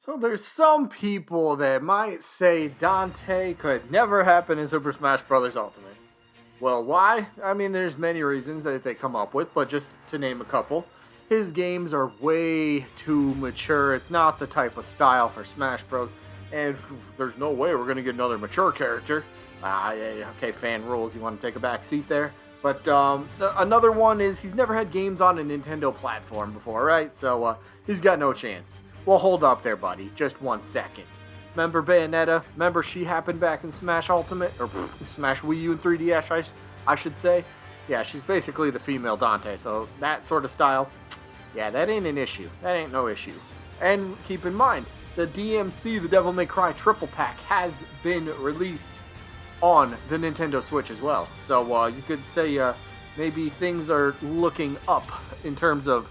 So there's some people that might say Dante could never happen in Super Smash Bros. Ultimate. Well, why? I mean, there's many reasons that they come up with, but just to name a couple, his games are way too mature. It's not the type of style for Smash Bros. And there's no way we're going to get another mature character. Yeah, okay, fan rules. You want to take a back seat there? But another one is he's never had games on a Nintendo platform before, right? So he's got no chance. Well, hold up there, buddy. Just 1 second. Remember Bayonetta? Remember she happened back in Smash Ultimate? Or Smash Wii U and 3DS, I should say? Yeah, she's basically the female Dante, so that sort of style, yeah, that ain't an issue. That ain't no issue. And keep in mind, the DMC, the Devil May Cry Triple Pack, has been released on the Nintendo Switch as well. So you could say maybe things are looking up in terms of,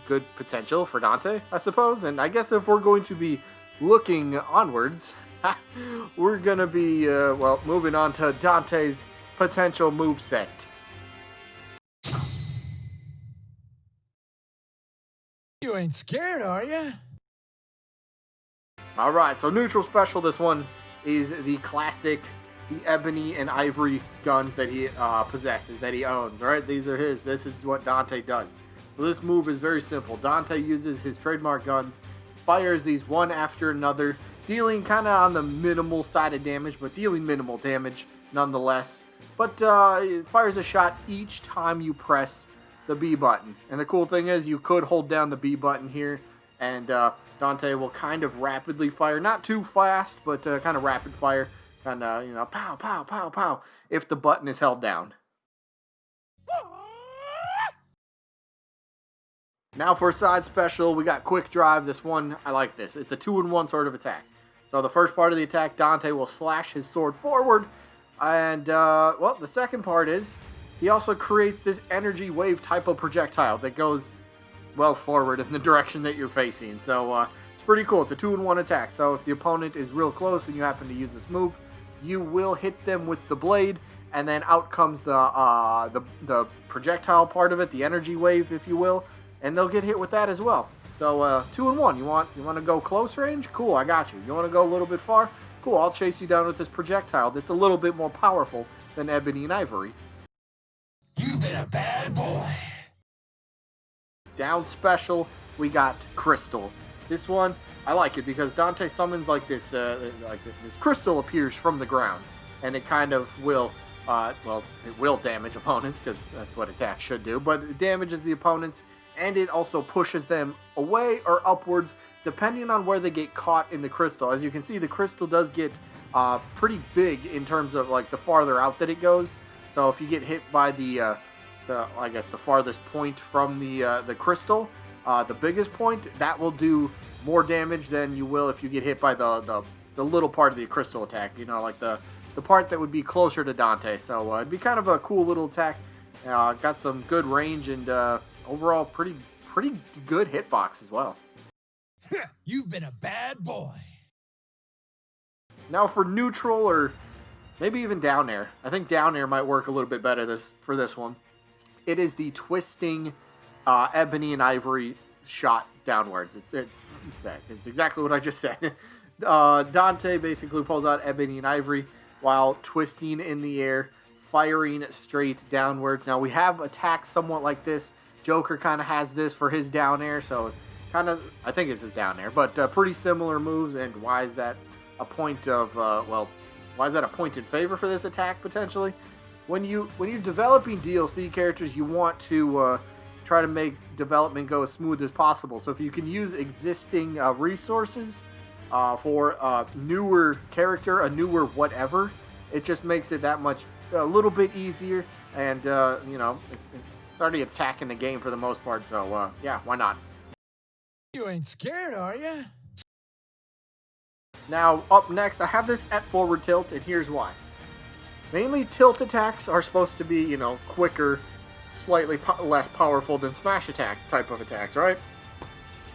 good potential for Dante, I suppose. And I guess if we're going to be looking onwards, we're going to be, moving on to Dante's potential moveset. You ain't scared, are you? Alright, so neutral special, this one is the classic, the ebony and ivory guns that he possesses, that he owns, right? These are his. This is what Dante does. So this move is very simple. Dante uses his trademark guns, fires these one after another, dealing kind of on the minimal side of damage, but dealing minimal damage nonetheless. But it fires a shot each time you press the B button. And the cool thing is you could hold down the B button here, and Dante will kind of rapidly fire. Not too fast, but kind of rapid fire. Kind of, pow, pow, pow, pow, if the button is held down. Now for a side special, we got Quick Drive. This one, I like this. It's a 2-in-1 sort of attack. So the first part of the attack, Dante will slash his sword forward. And, the second part is he also creates this energy wave type of projectile that goes, well, forward in the direction that you're facing. So it's pretty cool. It's a 2-in-1 attack. So if the opponent is real close and you happen to use this move, you will hit them with the blade, and then out comes the projectile part of it, the energy wave, if you will. And they'll get hit with that as well. So 2-in-1. You want to go close range? Cool, I got you. You want to go a little bit far? Cool, I'll chase you down with this projectile that's a little bit more powerful than ebony and ivory. You've been a bad boy. Down special, we got Crystal. This one, I like it because Dante summons like this crystal appears from the ground, and it kind of will, it will damage opponents because that's what attacks should do. But it damages the opponents. And it also pushes them away or upwards, depending on where they get caught in the crystal. As you can see, the crystal does get pretty big in terms of like the farther out that it goes. So if you get hit by the farthest point from the crystal, the biggest point, that will do more damage than you will if you get hit by the little part of the crystal attack. Like the part that would be closer to Dante. So it'd be kind of a cool little attack. Got some good range and overall pretty good hitbox as well. You've been a bad boy. Now for neutral or maybe even down air. I think down air might work a little bit better for this one. It is the twisting ebony and ivory shot downwards. It's exactly what I just said. Dante basically pulls out ebony and ivory while twisting in the air, firing straight downwards. Now we have attacks somewhat like this. Joker kind of has this for his down air, so I think it's his down air, but pretty similar moves. And why is that a point of, why is that a point in favor for this attack potentially? When you're developing DLC characters, you want to try to make development go as smooth as possible. So if you can use existing resources for a newer character, a newer whatever, it just makes it that much a little bit easier, and it's already attacking the game for the most part, so yeah, why not? You ain't scared, are you? Now, up next, I have this at forward tilt, and here's why. Mainly, tilt attacks are supposed to be, quicker, slightly less powerful than smash attack type of attacks, right?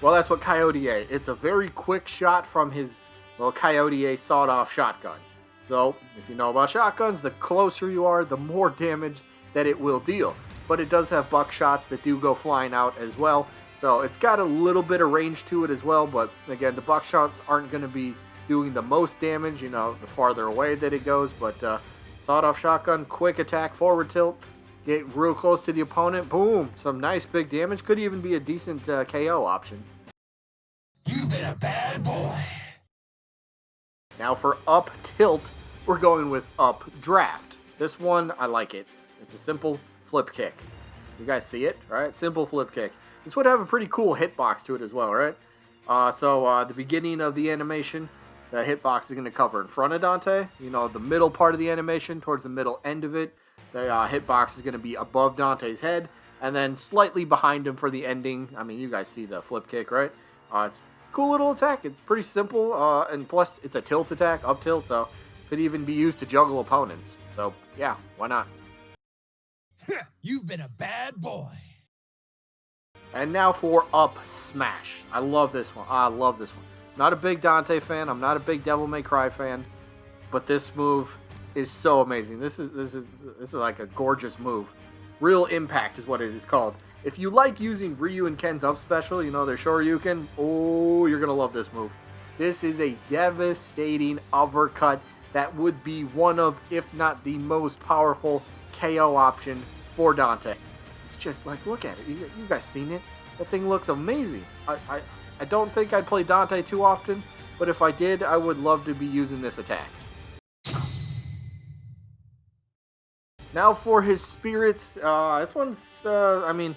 Well, that's what Coyote A. It's a very quick shot from his, Coyote A sawed-off shotgun. So, if you know about shotguns, the closer you are, the more damage that it will deal. But it does have buckshots that do go flying out as well. So it's got a little bit of range to it as well, but again, the buckshots aren't going to be doing the most damage, you know, the farther away that it goes. But sawed-off shotgun, quick attack, forward tilt, get real close to the opponent, boom, some nice big damage. Could even be a decent KO option. You've been a bad boy. Now for up tilt, we're going with up draft. This one, I like it. It's a simple flip kick. You guys see it, right? Simple flip kick. This would have a pretty cool hitbox to it as well, right? The beginning of the animation, the hitbox is going to cover in front of Dante. You know, the middle part of the animation, towards the middle end of it, the hitbox is going to be above Dante's head, and then slightly behind him for the ending. I mean, you guys see the flip kick, right? It's a cool little attack. It's pretty simple, and plus it's a tilt attack, up tilt, so could even be used to juggle opponents. So, yeah, why not? You've been a bad boy. And now for up smash. I love this one. I love this one. Not a big Dante fan. I'm not a big Devil May Cry fan, but this move is so amazing. This is like a gorgeous move. Real impact is what it is called. If you like using Ryu and Ken's up special, you know, their Shoryuken, oh, you're gonna love this move. This is a devastating uppercut that would be one of, if not the most powerful KO option for Dante. It's just like, look at it. You guys seen it? That thing looks amazing. I don't think I'd play Dante too often, but if I did, I would love to be using this attack. Now for his spirits, this one's, I mean,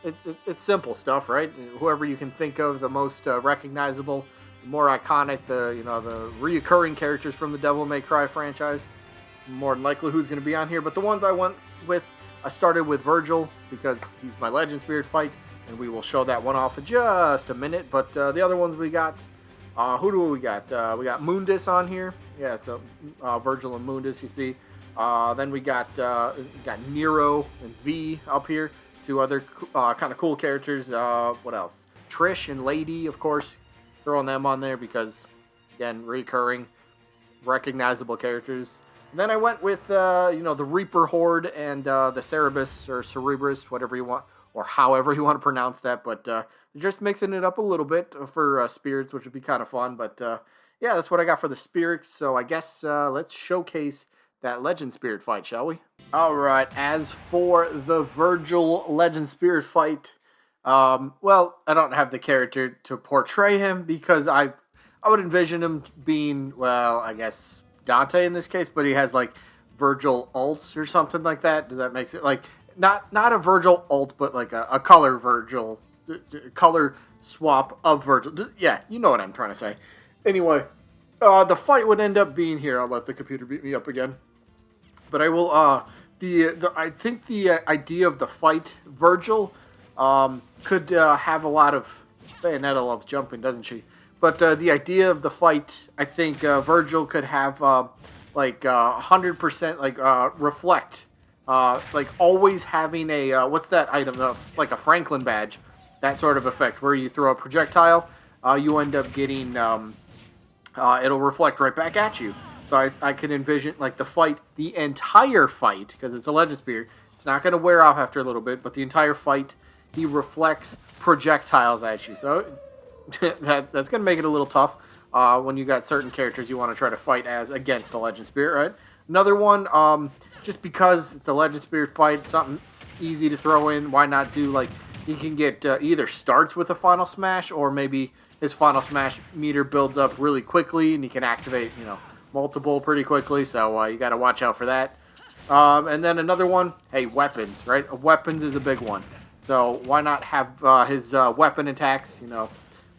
it's simple stuff, right? Whoever you can think of, the most recognizable, the more iconic, the reoccurring characters from the Devil May Cry franchise. More than likely who's going to be on here, but the ones I went with, I started with Virgil because he's my Legend Spirit fight, and we will show that one off in just a minute. But the other ones we got, who do we got? We got Mundus on here. Yeah, so Virgil and Mundus, you see. Then we got Nero and V up here. Two other kind of cool characters. What else? Trish and Lady, of course. Throwing them on there because, again, recurring, recognizable characters. And then I went with, the Reaper Horde and the Cerebus or Cerebrus, whatever you want, or however you want to pronounce that. But just mixing it up a little bit for spirits, which would be kind of fun. But yeah, that's what I got for the spirits. So I guess let's showcase that Legend Spirit fight, shall we? All right. As for the Virgil Legend Spirit fight, well, I don't have the character to portray him because I would envision him being, well, I guess Dante in this case, but he has like Virgil alts or something like that. Does that make it like not a Virgil alt, but like a color Virgil, color swap of Virgil? Yeah, you know what I'm trying to say. Anyway, the fight would end up being here. I'll let the computer beat me up again, but I will. I think the idea of the fight, Virgil, could have a lot of. Bayonetta loves jumping, doesn't she? But the idea of the fight, I think Virgil could have 100% reflect, like always having a what's that item? Like a Franklin badge, that sort of effect where you throw a projectile, you end up getting it'll reflect right back at you. So I could envision like the entire fight, because it's a Legend Spirit. It's not going to wear off after a little bit, but the entire fight, he reflects projectiles at you. So that's going to make it a little tough when you got certain characters you want to try to fight as against the Legend Spirit, right? Another one, just because it's a Legend Spirit fight, something easy to throw in, why not do like, you can get either starts with a Final Smash, or maybe his Final Smash meter builds up really quickly and you can activate, multiple pretty quickly, so you got to watch out for that. And then another one, hey, weapons, right? Weapons is a big one. So why not have his weapon attacks,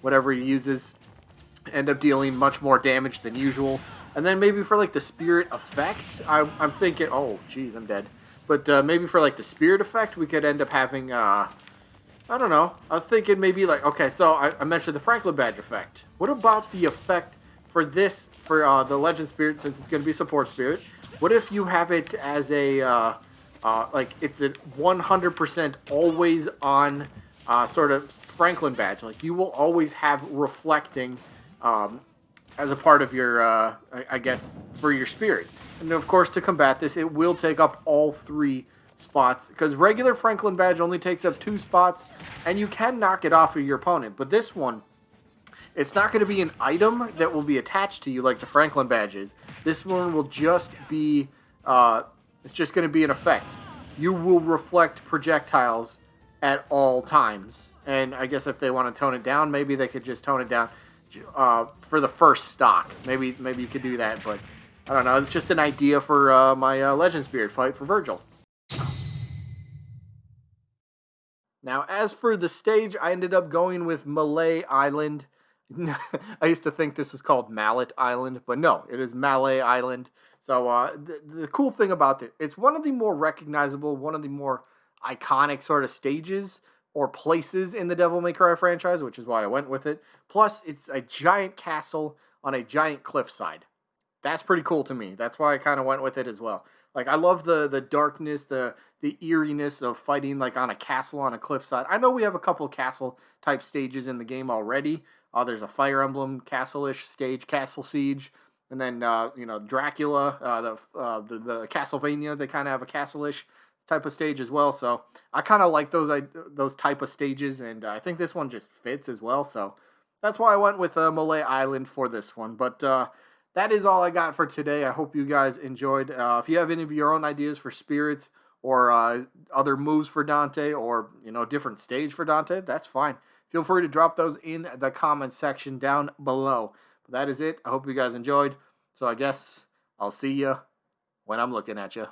whatever he uses, end up dealing much more damage than usual. And then maybe for like the spirit effect, I'm thinking, oh, geez, I'm dead. But maybe for like the spirit effect, we could end up having, I don't know. I was thinking maybe like, okay, so I mentioned the Franklin badge effect. What about the effect for this, for the Legend Spirit, since it's going to be support spirit? What if you have it as a, like it's a 100% always on sort of Franklin badge? Like you will always have reflecting as a part of your, I guess, for your spirit. And of course, to combat this, it will take up all three spots, because regular Franklin badge only takes up 2 spots, and you can knock it off of your opponent. But this one, it's not going to be an item that will be attached to you like the Franklin badge is. This one will just be, it's just going to be an effect. You will reflect projectiles at all times. And I guess if they want to tone it down, maybe they could just tone it down for the first stock. Maybe you could do that, but I don't know. It's just an idea for my Legend Spirit fight for Virgil. Now, as for the stage, I ended up going with Malay Island. I used to think this was called Mallet Island, but no, it is Malay Island. So the cool thing about it, it's one of the more recognizable, one of the more iconic sort of stages or places in the Devil May Cry franchise, which is why I went with it. Plus, it's a giant castle on a giant cliffside. That's pretty cool to me. That's why I kind of went with it as well. Like, I love the darkness, the eeriness of fighting like on a castle on a cliffside. I know we have a couple castle type stages in the game already. There's a Fire Emblem castle-ish stage, Castle Siege, and then Dracula, the Castlevania. They kind of have a castle-ish type of stage as well. So I kind of like those type of stages, and I think this one just fits as well. So that's why I went with Malay Island for this one. But that is all I got for today. I hope you guys enjoyed. If you have any of your own ideas for spirits or other moves for Dante, or different stage for Dante, that's fine. Feel free to drop those in the comments section down below. But that is it. I hope you guys enjoyed. So I guess I'll see you when I'm looking at you.